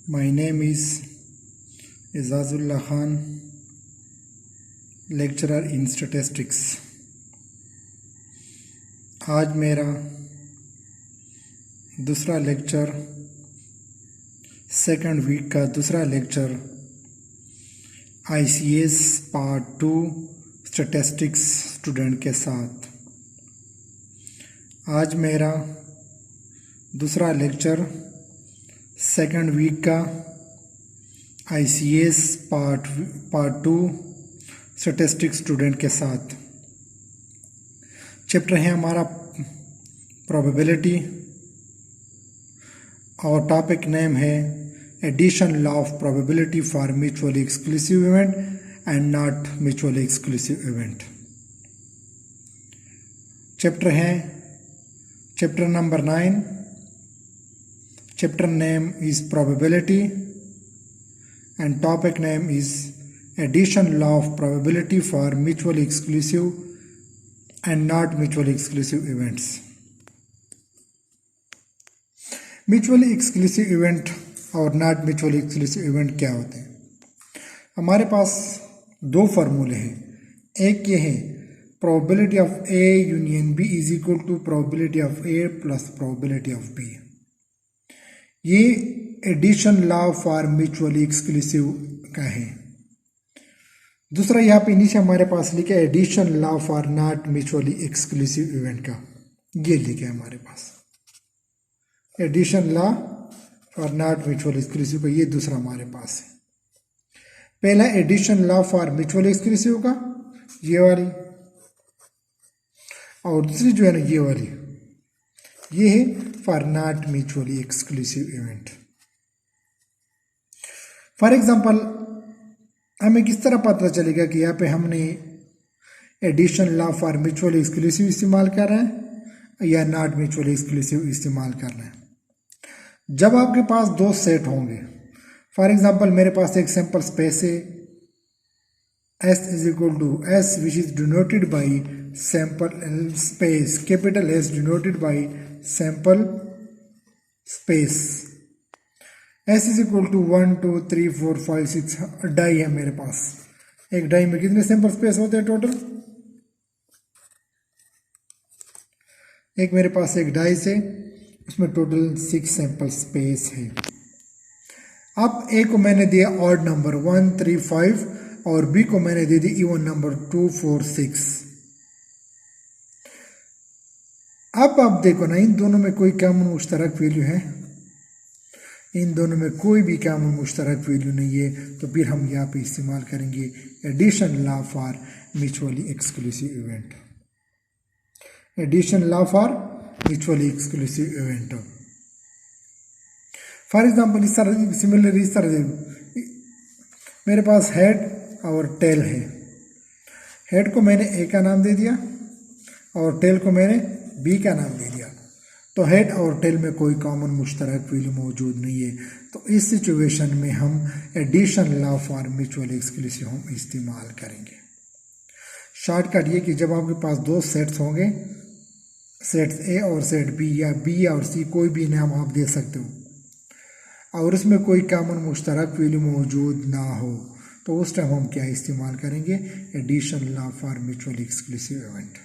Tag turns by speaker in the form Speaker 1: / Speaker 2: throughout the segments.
Speaker 1: My name is Izazullah Khan, lecturer in statistics. आज मेरा दूसरा लेक्चर, सेकंड वीक का दूसरा lecture ICS part 2 statistics student के साथ। आज मेरा दूसरा लेक्चर सेकंड वीक का ICS पार्ट 2 स्टैटिस्टिक्स स्टूडेंट के साथ। चैप्टर है हमारा प्रोबेबिलिटी और टॉपिक नेम है addition law of probability for mutually exclusive event and not mutually exclusive event. Chapter है chapter number 9। Chapter name is probability and topic name is addition law of probability for mutually exclusive and not mutually exclusive events. Mutually exclusive event और not mutually exclusive event क्या होते हैं? हमारे पास दो फार्मूले हैं। एक ये है probability of A union B is equal to probability of A plus probability of B। ये addition law for mutually exclusive का है। दूसरा यहाँ पे नीचे हमारे पास लिखा है addition law for not mutually exclusive event का, ये लिखा है हमारे पास addition law for not mutually exclusive का, ये दूसरा हमारे पास है। पहला addition law for mutually exclusive का ये वाली, और दूसरी जो है ना ये वाली, ये है for not mutually exclusive event. For example हमें किस तरह पता चलेगा कि यहाँ पे हमने addition law for mutually exclusive इस्तेमाल कर रहे हैं या नॉट म्यूचुअली एक्सक्लूसिव इस्तेमाल कर रहे हैं? जब आपके पास दो सेट होंगे, फॉर एग्जाम्पल मेरे पास एक सैंपल स्पेस है S is equal to S which is denoted by sample space, capital S denoted by sample space। S is equal to 1 2 3 4 5 6 die है मेरे पास। एक डाई में कितने सैंपल स्पेस होते हैं टोटल? एक मेरे पास एक डाई से उसमें टोटल 6 सैंपल स्पेस है। अब A को मैंने दिया ऑड नंबर 1 3 5 और B को मैंने दे दी इवन नंबर 2 4 6। अब आप देखो ना, इन दोनों में कोई कॉमन मुश्तरक वैल्यू है? इन दोनों में कोई भी कॉमन मुश्तरक वैल्यू नहीं है, तो फिर हम यहाँ पे इस्तेमाल करेंगे addition law for mutually exclusive event. Addition law for mutually exclusive event. For example इस तरह सिमिलर इस तरह मेरे पास हेड और टेल है। हेड को मैंने ए का नाम दे दिया और टेल को मैंने बी का नाम दे दिया, तो हेड और टेल में कोई कॉमन मुश्तरक वैल्यू मौजूद नहीं है। तो इस सिचुएशन में हम addition law for mutually exclusive हम इस्तेमाल करेंगे। शॉर्टकट ये कि जब आपके पास दो सेट्स होंगे, सेट्स ए और सेट बी या बी और सी, कोई भी नाम आप दे सकते हो, और उसमें कोई कॉमन मुश्तरक वैल्यू मौजूद ना हो, तो उस टाइम हम क्या इस्तेमाल करेंगे? Addition law for mutually exclusive event.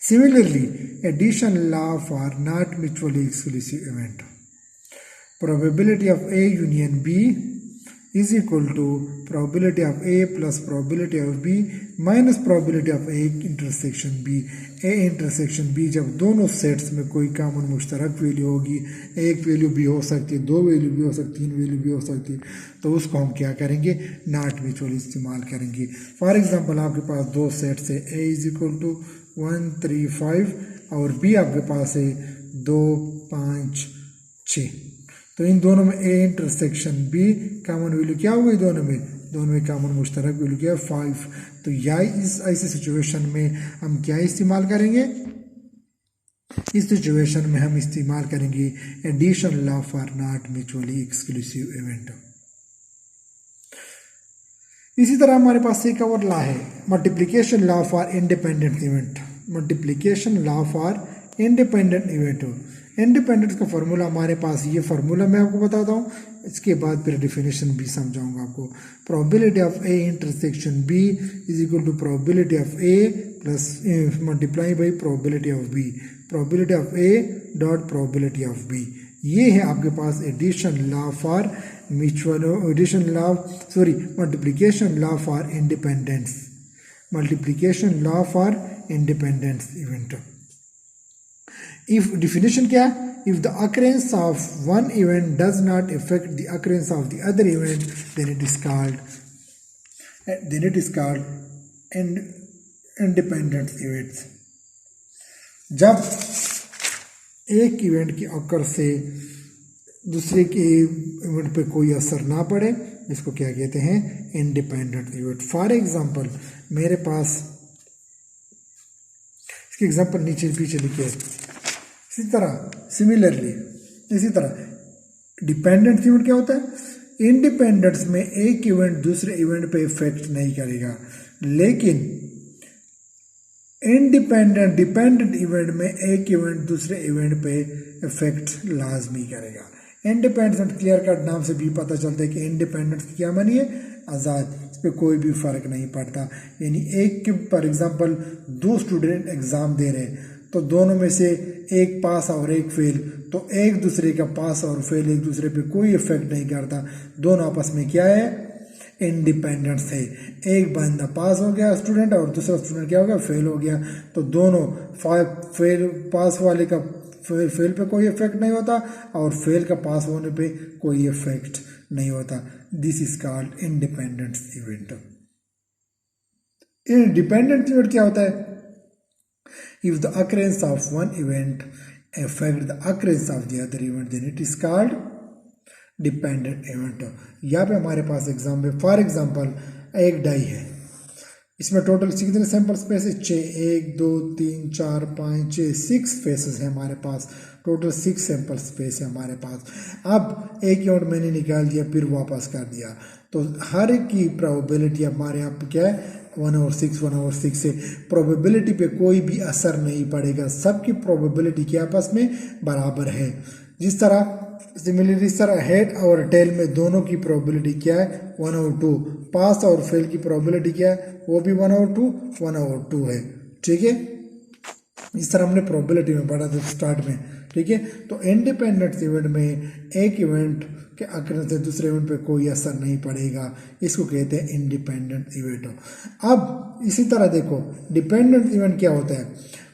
Speaker 1: Similarly, addition law for not mutually exclusive event. Probability of A union B is equal to probability of A plus probability of B minus probability of A intersection B। A intersection B जब दोनों sets में कोई common मुश्तरक value होगी, एक value भी हो सकती है, दो वैल्यू भी हो सकती है, तीन वैल्यू भी हो सकती है, तो उसको हम क्या करेंगे? नॉट म्यूचुअली इस्तेमाल करेंगे। फॉर एग्जांपल आपके पास दो सेट्स है, A इज इक्वल टू 1 3 5 और B आपके पास है 2 5 6, तो इन दोनों में A intersection B common value क्या होगी? दोनों में कॉमन मुश्तरक वैल्यू क्या है? 5। तो या इस ऐसी सिचुएशन में हम क्या इस्तेमाल करेंगे? इस सिचुएशन में हम इस्तेमाल करेंगे addition law for not mutually exclusive event. इसी तरह हमारे पास एक और लॉ है multiplication law for independent event. Multiplication law for independent event independence का फार्मूला हमारे पास ये फार्मूला मैं आपको बताता हूँ, इसके बाद फिर डिफिनेशन भी समझाऊंगा आपको। Probability of A intersection B is equal to probability of A plus multiply by probability of B, probability of A dot probability of B. ये है आपके पास addition law for mutual, addition law sorry multiplication law for independence, multiplication law for independence event. If definition क्या है, if the occurrence of one event does not affect the occurrence of the other event then it is called independent events। जब एक event की अकर से दूसरे के event पे कोई असर ना पड़े, इसको क्या कहते हैं, इंडिपेंडेंट इवेंट। फॉर एग्जांपल मेरे पास इसके एग्जांपल नीचे पीछे लिखे, इसी तरह सिमिलरली इसी तरह डिपेंडेंट इवेंट क्या होता है, इंडिपेंडेंस में एक इवेंट दूसरे इवेंट पे इफेक्ट नहीं करेगा, लेकिन डिपेंडेंट इवेंट में एक इवेंट दूसरे इवेंट पे इफेक्ट लाजमी करेगा। इंडिपेंडेंट क्लियर कट नाम से भी पता चलता है कि इंडिपेंडेंस की क्या मानी है, आज़ाद, इस पर कोई भी फ़र्क नहीं पड़ता। यानी एक के फॉर एग्जांपल दो स्टूडेंट एग्ज़ाम दे रहे हैं, तो दोनों में से एक पास और एक फेल, तो एक दूसरे का पास और फेल एक दूसरे पे कोई इफेक्ट नहीं करता, दोनों आपस में क्या है, इंडिपेंडेंस है। एक बंदा पास हो गया स्टूडेंट और दूसरा स्टूडेंट क्या हो गया, फेल हो गया, तो दोनों फेल पास वाले का फेल पे कोई इफेक्ट नहीं होता और फेल का पास होने पे कोई इफेक्ट नहीं होता। This is called independence event. Independent event क्या होता है, if the occurrence of one event affect the occurrence of the other event then it is called dependent event। यहाँ पे हमारे पास एग्जाम में फॉर एग्जांपल एक डाई है, इसमें टोटल कितने सैंपल स्पेस है, 6, 1 2 3 4 5 6 6 फेसेस है हमारे पास, टोटल 6 सैंपल स्पेस है हमारे पास। अब एक इवेंट मैंने निकाल दिया फिर वापस कर दिया, तो हर एक की प्रोबेबिलिटी हमारे यहाँ पे क्या है, 1/6 से प्रोबेबिलिटी पे कोई भी असर नहीं पड़ेगा, सबकी प्रोबेबिलिटी के आपस में बराबर है। जिस तरह सिमिलरली इस तरह हेड और टेल में दोनों की प्रोबेबिलिटी क्या है, 1/2, पास और फेल की प्रोबेबिलिटी क्या है, वो भी 1/2 है। ठीक है, इस तरह हमने प्रोबेबिलिटी में पढ़ा था स्टार्ट में। ठीक है, तो इंडिपेंडेंट इवेंट में एक इवेंट के अक्रंस से दूसरे इवेंट पे कोई असर नहीं पड़ेगा, इसको कहते हैं इंडिपेंडेंट इवेंट। अब इसी तरह देखो डिपेंडेंट इवेंट क्या होता है,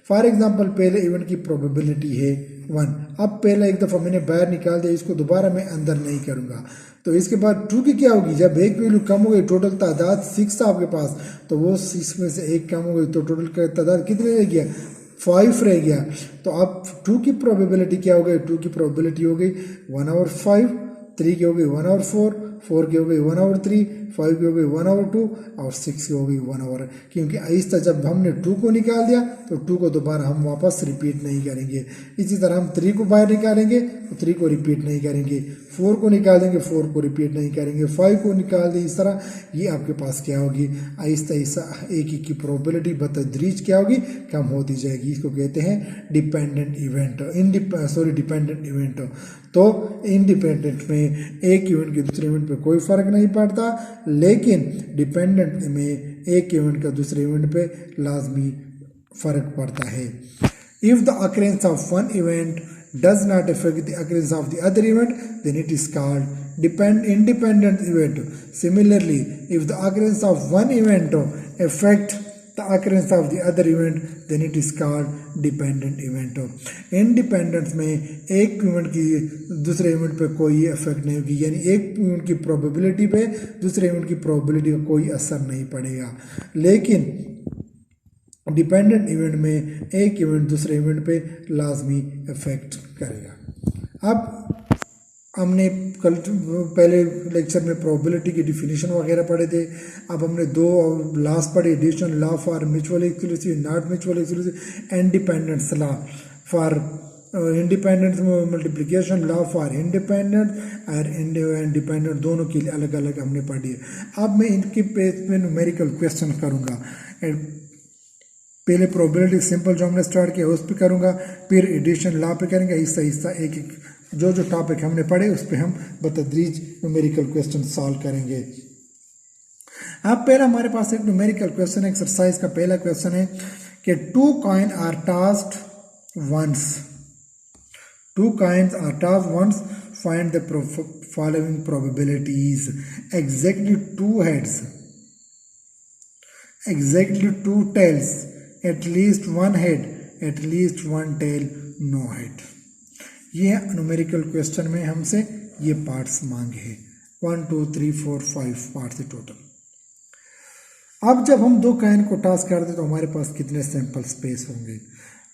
Speaker 1: फॉर एग्जांपल पहले इवेंट की प्रोबेबिलिटी है 1, अब पहले एक दफ़ा मैंने बाहर निकाल दिया, इसको दोबारा मैं अंदर नहीं करूँगा, तो इसके बाद 2 की क्या होगी, जब एक वैल्यू कम हो गई, टोटल तादाद 6 था आपके पास, तो वो 6 में से एक कम हो गई तो टोटल का तादाद कितने रह गया, 5 रह गया। तो अब 2 की प्रोबेबिलिटी क्या हो गई, 2 की प्रोबेबिलिटी हो गई 1/5, 3 की हो गई 1/4, 4 की हो गई 1/3, 5 की हो गई 1/2 और 6 की हो गई 1/, क्योंकि आहिस्ता जब हमने 2 को निकाल दिया तो 2 को दोबारा हम वापस रिपीट नहीं करेंगे। इसी तरह हम 3 को बाहर निकालेंगे तो 3 को रिपीट नहीं करेंगे, 4 को निकाल देंगे 4 को रिपीट नहीं करेंगे, 5 को निकाल दें, इस तरह ये आपके पास क्या होगी, आहिस्ता आहिस्ता एक की प्रोबेबिलिटी बतदरीज क्या होगी, कम होती जाएगी। इसको कहते हैं डिपेंडेंट इवेंट, डिपेंडेंट इवेंट। तो इंडिपेंडेंट में एक इवेंट के दूसरे इवेंट पे कोई फर्क नहीं पड़ता, लेकिन डिपेंडेंट में एक इवेंट का दूसरे इवेंट पे लाजमी फर्क पड़ता है। If the occurrence of one event does not affect the occurrence of the other event then it is called independent event। Similarly, if the occurrence of one event affect the occurrence of the other event then it is called dependent event। Independence में एक event की दूसरे event पे कोई effect नहीं होगी, यानी एक इवेंट की प्रोबेबिलिटी पे दूसरे इवेंट की प्रोबेबिलिटी का कोई असर नहीं पड़ेगा, लेकिन डिपेंडेंट इवेंट में एक इवेंट दूसरे इवेंट पे लाजमी इफेक्ट करेगा। अब हमने कल पहले लेक्चर में प्रोबेबिलिटी की डिफिनीशन वगैरह पढ़े थे, अब हमने 2 और लास्ट पढ़े, addition law for mutual exclusive, not mutual exclusive, and dependence law for independence, multiplication law for independent और इंडिपेंडेंट, दोनों के लिए अलग अलग हमने पढ़ी है। अब मैं इनके पेज पे न्यूमेरिकल क्वेश्चन करूँगा। पहले प्रोबेबिलिटी सिंपल जो हमने स्टार्ट किया उस पर करूँगा, फिर एडिशन लॉ पे करेंगे, हिस्सा हिस्सा एक एक जो जो टॉपिक हमने पढ़े उस पर हम बतदरीज न्यूमेरिकल क्वेश्चन सॉल्व करेंगे। अब पहला हमारे पास एक न्यूमेरिकल क्वेश्चन एक्सरसाइज का पहला क्वेश्चन है कि 2 coins are tossed once. 2 coins are tossed once. Find the following probabilities. Exactly 2 heads, exactly 2 tails, at least 1 head, at least 1 tail, no head. ये न्यूमेरिकल क्वेश्चन में हमसे ये पार्ट्स मांगे हैं, 1 2 3 4 5 पार्ट्स टोटल। अब जब हम 2 कॉइन को टॉस करते तो हमारे पास कितने सैंपल स्पेस होंगे?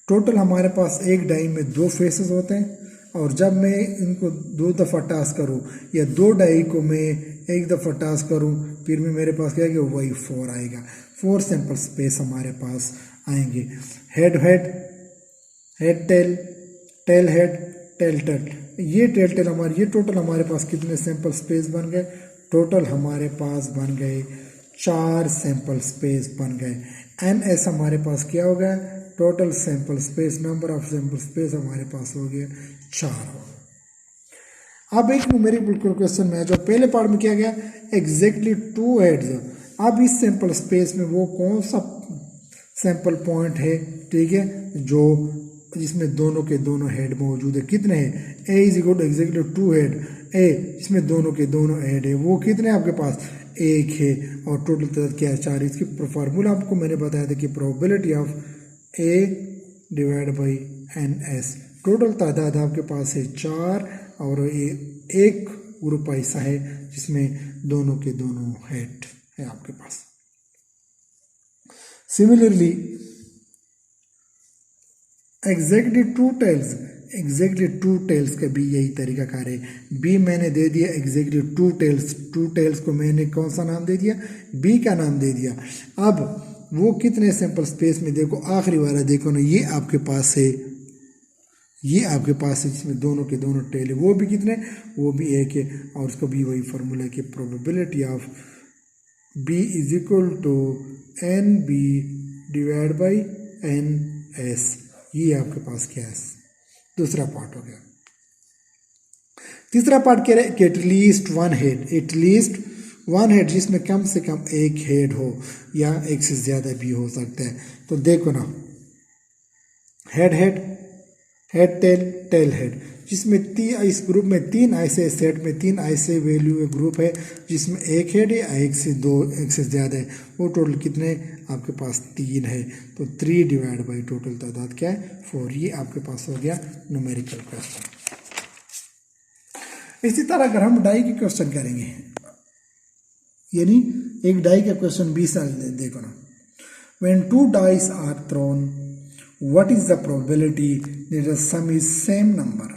Speaker 1: टोटल हमारे पास एक डाई में 2 फेसेस होते हैं, और जब मैं इनको 2 दफ़ा टॉस करूं या 2 डाई को मैं एक दफ़ा टॉस करूं फिर भी मेरे पास क्या आएगा? वही 4 आएगा। 4 सैंपल स्पेस हमारे पास आएंगे। Head head, head tail, tail head, tail tail. ये टेल टेल हमारे ये टोटल हमारे पास कितने सैंपल स्पेस बन गए? टोटल हमारे पास बन गए 4 सैंपल स्पेस बन गए। एन एस हमारे पास क्या हो गया? Total sample space, number of sample space हमारे पास हो गया 4। अब एक न्यूमेरिकल क्वेश्चन में जो पहले पार्ट में किया गया एग्जैक्टली 2 हेड्स। अब इस सैंपल स्पेस में वो कौन सा सैंपल पॉइंट है, ठीक है, जो जिसमें दोनों के दोनों हेड मौजूद है? कितने हैं? A is equal to exactly 2 head, A जिसमें दोनों के दोनों हेड है, वो कितने आपके पास? 1 है। और टोटल तादाद क्या है? 4। इसकी फार्मूला आपको मैंने बताया था कि probability of A divide by N S. Total तादाद आपके पास है 4 और ये एक ग्रुप ऐसा है जिसमें दोनों के दोनों हेड है आपके पास। Similarly exactly 2 tails, exactly 2 tails का भी यही तरीका कार है। बी मैंने दे दिया एग्जैक्टली 2 टेल्स, 2 टेल्स को मैंने कौन सा नाम दे दिया? बी का नाम दे दिया। अब वो कितने सैंपल स्पेस में? देखो आखिरी वाला देखो ना, ये आपके पास है, ये आपके पास है जिसमें दोनों के दोनों टेल है, वो भी कितने? वो भी 1 है। और उसका भी वही फॉर्मूला है कि probability of B is equal to N B divide by N S. ये आपके पास क्या है? दूसरा पार्ट हो गया। तीसरा पार्ट क्या है कि एटलीस्ट 1 हेड, एटलीस्ट 1 हेड जिसमें कम से कम 1 हेड हो या 1 से ज़्यादा भी हो सकता है। तो देखो ना, head head, head tail, tail head, जिसमें इस ग्रुप में 3 ऐसे सेट में 3 ऐसे वैल्यू ग्रुप है जिसमें 1 हेड है, 1 से 2, 1 से ज़्यादा है। वो टोटल कितने आपके पास? 3 है। तो 3 डिवाइड बाई टोटल तादाद क्या है? 4। ये आपके पास हो गया न्यूमेरिकल क्वेश्चन। इसी तरह अगर हम डाई की क्वेश्चन करेंगे, यानी एक डाई का क्वेश्चन 20 साल देखो ना, when 2 dice are thrown what is the probability that the sum is same number?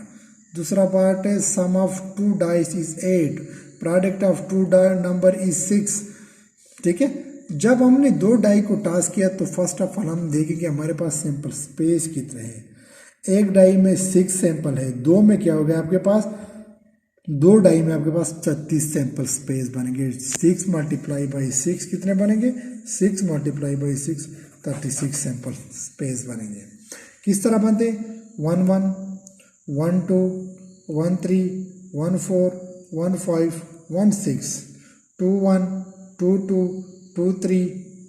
Speaker 1: दूसरा पार्ट है sum of 2 dice is 8, product of 2 number is 6। ठीक है, जब हमने 2 डाई को टॉस किया तो फर्स्ट ऑफ ऑल हम देखेंगे हमारे पास सैंपल स्पेस कितने हैं। एक डाई में 6 सैंपल है, 2 में क्या हो गया आपके पास? 2 डाई में आपके पास 36 सैंपल स्पेस बनेंगे। 6 मल्टीप्लाई बाई 6 कितने बनेंगे? 6 मल्टीप्लाई बाई 6 36 सैंपल स्पेस बनेंगे। किस तरह बनते? 1 1 1 2 1 3 1 4 1 5 1 6 2 1 2 2 2 3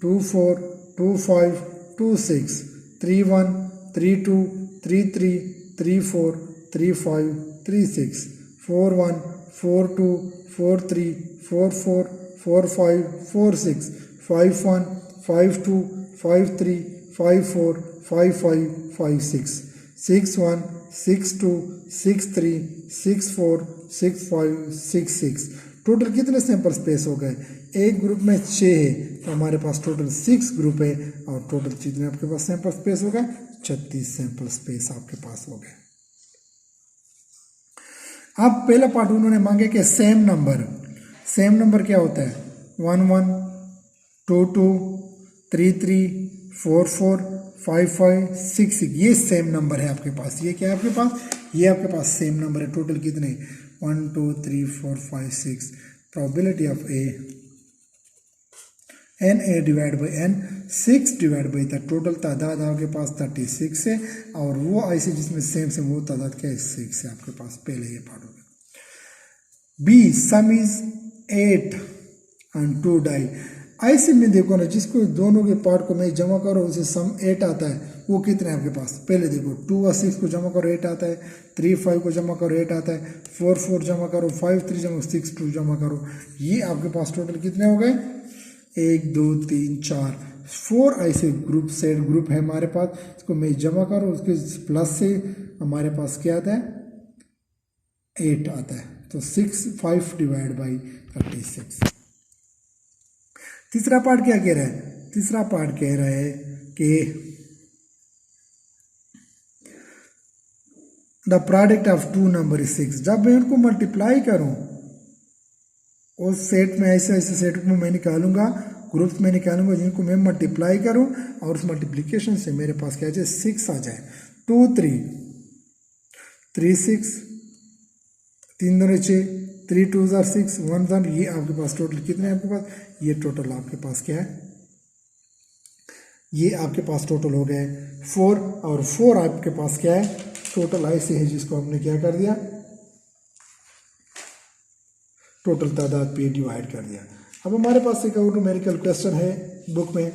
Speaker 1: 2 4 2 5 2 6 3 1 3 2 3 3 3 4 3 5 3 6 4 1 4 2 4 3 4 4 4 5 4 6 5 1 5 2 5 3 5 4 5 5 5 6 6 1 6 2 6 3 6 4 6 5 6 6। टोटल कितने सैंपल स्पेस हो गए? एक ग्रुप में 6 है तो हमारे पास टोटल 6 ग्रुप है और टोटल कितने आपके पास सैंपल स्पेस हो गए? 36 सैंपल स्पेस आपके पास हो गए। अब पहला पार्ट उन्होंने मांगे कि सेम नंबर, सेम नंबर क्या होता है? 1 1 2 2 3 3 4 4 5 5 6 6। ये सेम नंबर है आपके पास। ये क्या है आपके पास? ये आपके पास सेम नंबर है। टोटल कितने? 1 2 3 4 5 6। Probability of A N A divide by N 6 divide by the total तादाद आपके पास 36 है और वो ऐसे जिसमें सेम वो तादाद क्या है 6 है आपके पास। पहले ये पार्ट हो गया। B sum is 8 and 2 die. ऐसे में देखो ना, जिसको दोनों के पार्ट को मैं जमा करो उसे सम 8 आता है, वो कितने आपके पास। पहले देखो 2 और 6 को जमा करो 8 आता है, 3 5 को जमा करो 8 आता है, 4 4 जमा करो, 5 3 जमा 6 2 जमा करो, ये आपके पास टोटल कितने हो गए 1 2 3 4 4 ऐसे ग्रुप सेट ग्रुप है हमारे पास। इसको मैं जमा करो, उसके प्लस से हमारे पास क्या आता है 8 आता है, तो 6 5 डिवाइड बाई 36। तीसरा पार्ट क्या कह रहा है, तीसरा पार्ट कह रहा है कि the product of 2 number is 6। जब मैं उनको मल्टीप्लाई करूं उस सेट में, ऐसे ऐसे सेट को मैं निकालूंगा, ग्रुप्स में निकालूंगा जिनको मैं मल्टीप्लाई करूं और उस मल्टीप्लिकेशन से मेरे पास क्या आ जाए 6 आ जाए। 2 3 3 6 3 2 6 3 2 6 1 1, ये आपके पास टोटल कितने हैं आपके पास, ये टोटल आपके पास क्या है, ये आपके पास टोटल हो गए 4 और 4 आपके पास क्या है टोटल ऐसे है जिसको हमने क्या कर दिया टोटल तादाद पे डिवाइड कर दिया। अब हमारे पास एक और न्यूमेरिकल क्वेश्चन है बुक में,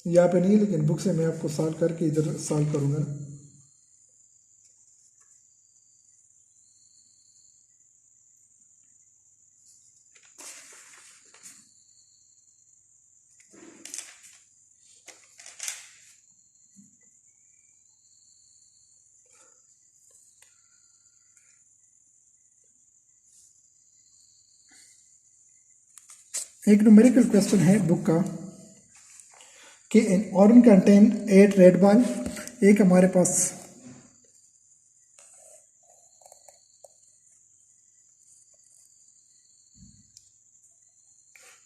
Speaker 1: यहाँ पे नहीं लेकिन बुक से मैं आपको सॉल्व करके इधर सॉल्व करूंगा ना। एक न्यूमेरिकल क्वेश्चन है बुक का कि an organ contain 8 red ball. एक हमारे पास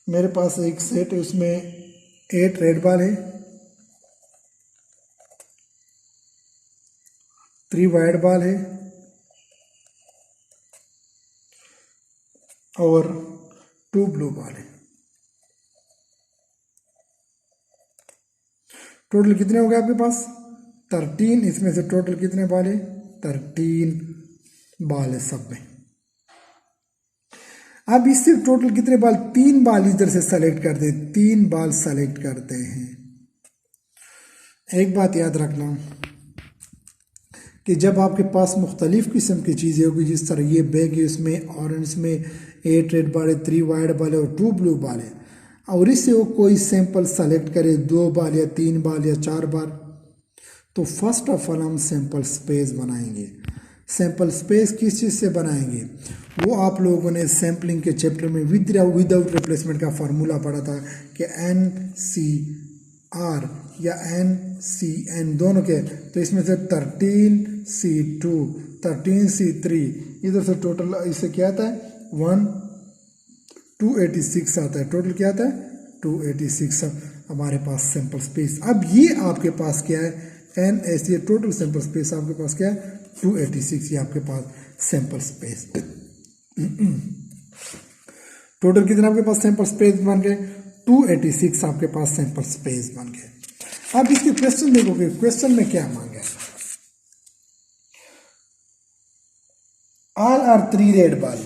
Speaker 1: मेरे पास एक सेट है, उसमें 8 रेड बॉल है, 3 वाइट बॉल है और 2 ब्लू बॉल है। टोटल कितने हो गए आपके पास 13। इसमें से टोटल कितने बॉल है 13 बॉल है सब में। अब इससे टोटल कितने बॉल 3 बॉल इधर से सेलेक्ट करते हैं, 3 बॉल सेलेक्ट करते हैं। एक बात याद रखना कि जब आपके पास मुख्तलिफ किस्म की चीज़ें होगी, जिस तरह ये बैग है इसमें और इसमें 8 रेड बॉल है, 3 वाइट बॉल है और 2 ब्लू बॉल है, और इससे वो कोई सैंपल सेलेक्ट करे 2 बॉल या 3 बॉल या 4 बॉल, तो फर्स्ट ऑफ ऑल हम सैंपल स्पेस बनाएंगे। सैंपल स्पेस किस चीज़ से बनाएंगे, वो आप लोगों ने सैम्पलिंग के चैप्टर में विदाउट रिप्लेसमेंट का फार्मूला पढ़ा था कि NCR या NCN दोनों के, तो इसमें से 13C2 13C3 इधर से टोटल इससे क्या आता है 286 आता है। टोटल क्या आता है 286 हमारे पास सैंपल स्पेस। अब ये आपके पास क्या है NS, ये टोटल सैंपल स्पेस आपके पास क्या है 286, ये आपके पास सैंपल स्पेस। टोटल कितना आपके पास सैंपल स्पेस बन गए 286 आपके पास सैंपल स्पेस बन गए। अब इसके क्वेश्चन देखोगे, क्वेश्चन में क्या मांगा है, ऑल आर 3 रेड बॉल।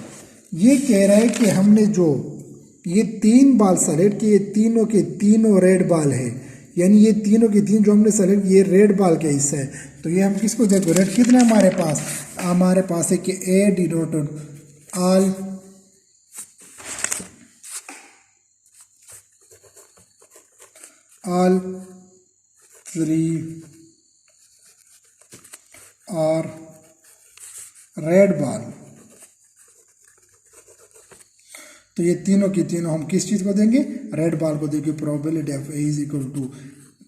Speaker 1: ये कह रहा है कि हमने जो ये 3 बॉल सेलेक्ट किए, तीनों के तीनों रेड बॉल है, यानी ये तीनों के तीन जो हमने सेलेक्ट ये रेड बॉल का हिस्सा है। तो ये हम किसको देखो रेड कितना हमारे पास है कि ए डिनोटेड ऑल 3 और रेड बॉल। तो ये तीनों की तीनों हम किस चीज़ को देंगे रेड बॉल को देंगे। Probability of A is equal to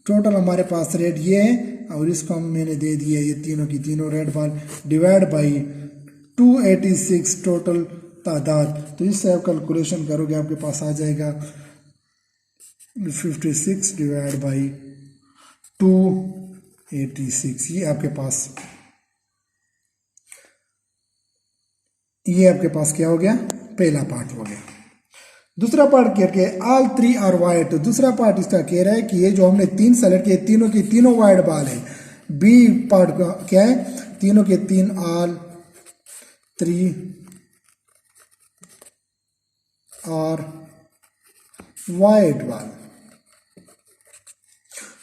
Speaker 1: total हमारे पास रेड ये है और इसको हम मैंने दे दिया ये तीनों की तीनों red ball divide by 286 total तादाद। तो इससे आप कैलकुलेशन करोगे आपके पास आ जाएगा 56 डिवाइड बाई 286। ये आपके पास क्या हो गया पहला पार्ट हो गया। दूसरा पार्ट कह के ऑल 3 आर वाइट, तो दूसरा पार्ट इसका कह रहा है कि ये जो हमने 3 सेलेक्ट किए तीनों की तीनों वाइट बाल है। बी पार्ट का क्या है, तीनों के 3 ऑल 3 आर वाइट बाल।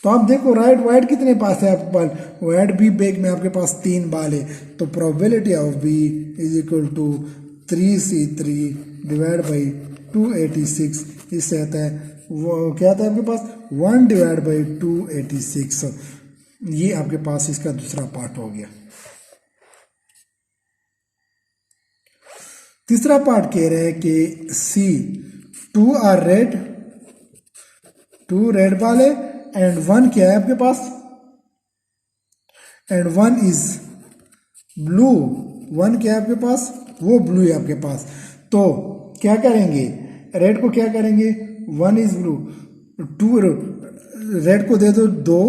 Speaker 1: तो आप देखो राइट वाइट कितने पास है आपके पास, वाइट बी बैग में आपके पास 3 बाल है, तो probability of B is equal to 3C3 divide by 286, इससे आता है वो क्या आता है आपके पास 1 डिवाइड बाई 286। ये आपके पास इसका दूसरा पार्ट हो गया। तीसरा पार्ट कह रहे हैं कि सी 2 आर रेड, 2 रेड बाल है एंड 1 क्या है आपके पास, एंड 1 इज ब्लू, 1 क्या है आपके पास, वो ब्लू है आपके पास। तो क्या करेंगे, रेड को क्या करेंगे, 1 इज ब्लू, 2 रेड को दे दो 2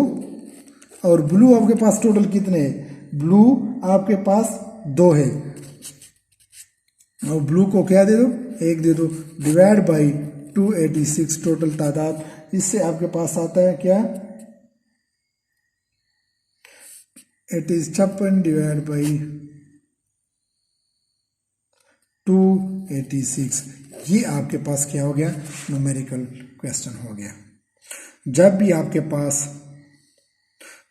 Speaker 1: और ब्लू आपके पास टोटल कितने हैं, ब्लू आपके पास 2 है और ब्लू को क्या दे दो 1 दे दो, डिवाइड बाई 286 टोटल तादाद। इससे आपके पास आता है क्या, 56 डिवाइड बाई 286। ये आपके पास क्या हो गया, न्यूमेरिकल क्वेश्चन हो गया। जब भी आपके पास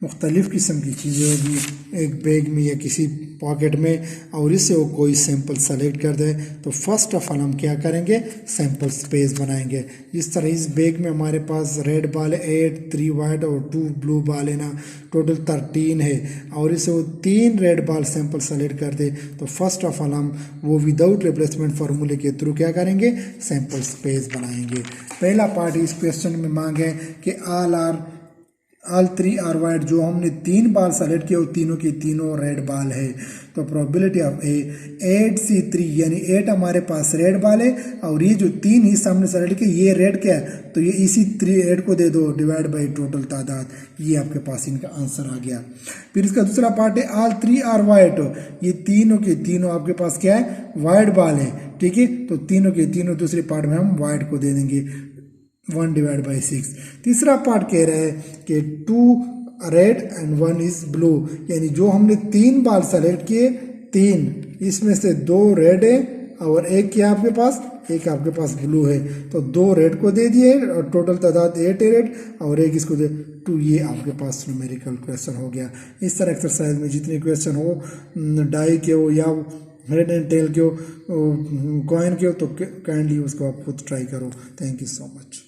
Speaker 1: मुख्तलिफ़ किस्म की चीज़ें होगी एक बैग में या किसी पॉकेट में और इससे वो कोई सैंपल सेलेक्ट कर दे, तो फर्स्ट ऑफ ऑल हम क्या करेंगे, सैंपल स्पेस बनाएंगे। जिस तरह इस बैग में हमारे पास रेड बाल 8, 3 वाइट और 2 ब्लू बाल है ना, टोटल 13 है, और इससे वो 3 रेड बाल सैंपल सेलेक्ट कर दे, तो फर्स्ट ऑफ ऑल हम वो विदाउट रिप्लेसमेंट फार्मूले के थ्रू क्या करेंगे, सैंपल स्पेस बनाएंगे। पहला पार्ट इस क्वेश्चन में मांगे कि ऑल 3 आर वाइट, जो हमने 3 बाल सेलेक्ट किए वो तीनों के तीनों रेड बाल है, तो प्रोबेबिलिटी ऑफ ए 8C3 यानी 8 हमारे पास रेड बाल है और ये जो 3 हिस्सा हमने सेलेक्ट किए ये रेड क्या है, तो ये इसी 3 को दे दो डिवाइड बाई टोटल तादाद। ये आपके पास इनका आंसर आ गया। फिर इसका दूसरा पार्ट है ऑल 3 आर वाइट, ये तीनों के तीनों आपके पास क्या है, वाइट बाल है, ठीक है, तो तीनों के तीनों दूसरे पार्ट में हम वाइट को दे देंगे 1 डिवाइड बाई 6। तीसरा पार्ट कह रहा है कि 2 रेड एंड 1 इज ब्लू, यानी जो हमने 3 बाल सेलेक्ट किए 3 इसमें से 2 रेड है और एक क्या आपके पास, एक आपके पास ब्लू है, तो 2 रेड को दे दिए और टोटल तादाद 8 है रेड और एक इसको दे 2। ये आपके पास न्यूमेरिकल क्वेश्चन हो गया। इस तरह एक्सरसाइज में जितने क्वेश्चन हो डाई के हो या हेड एंड टेल के हो, कॉइन के हो, तो काइंडली उसको आप खुद ट्राई करो। Thank you so much.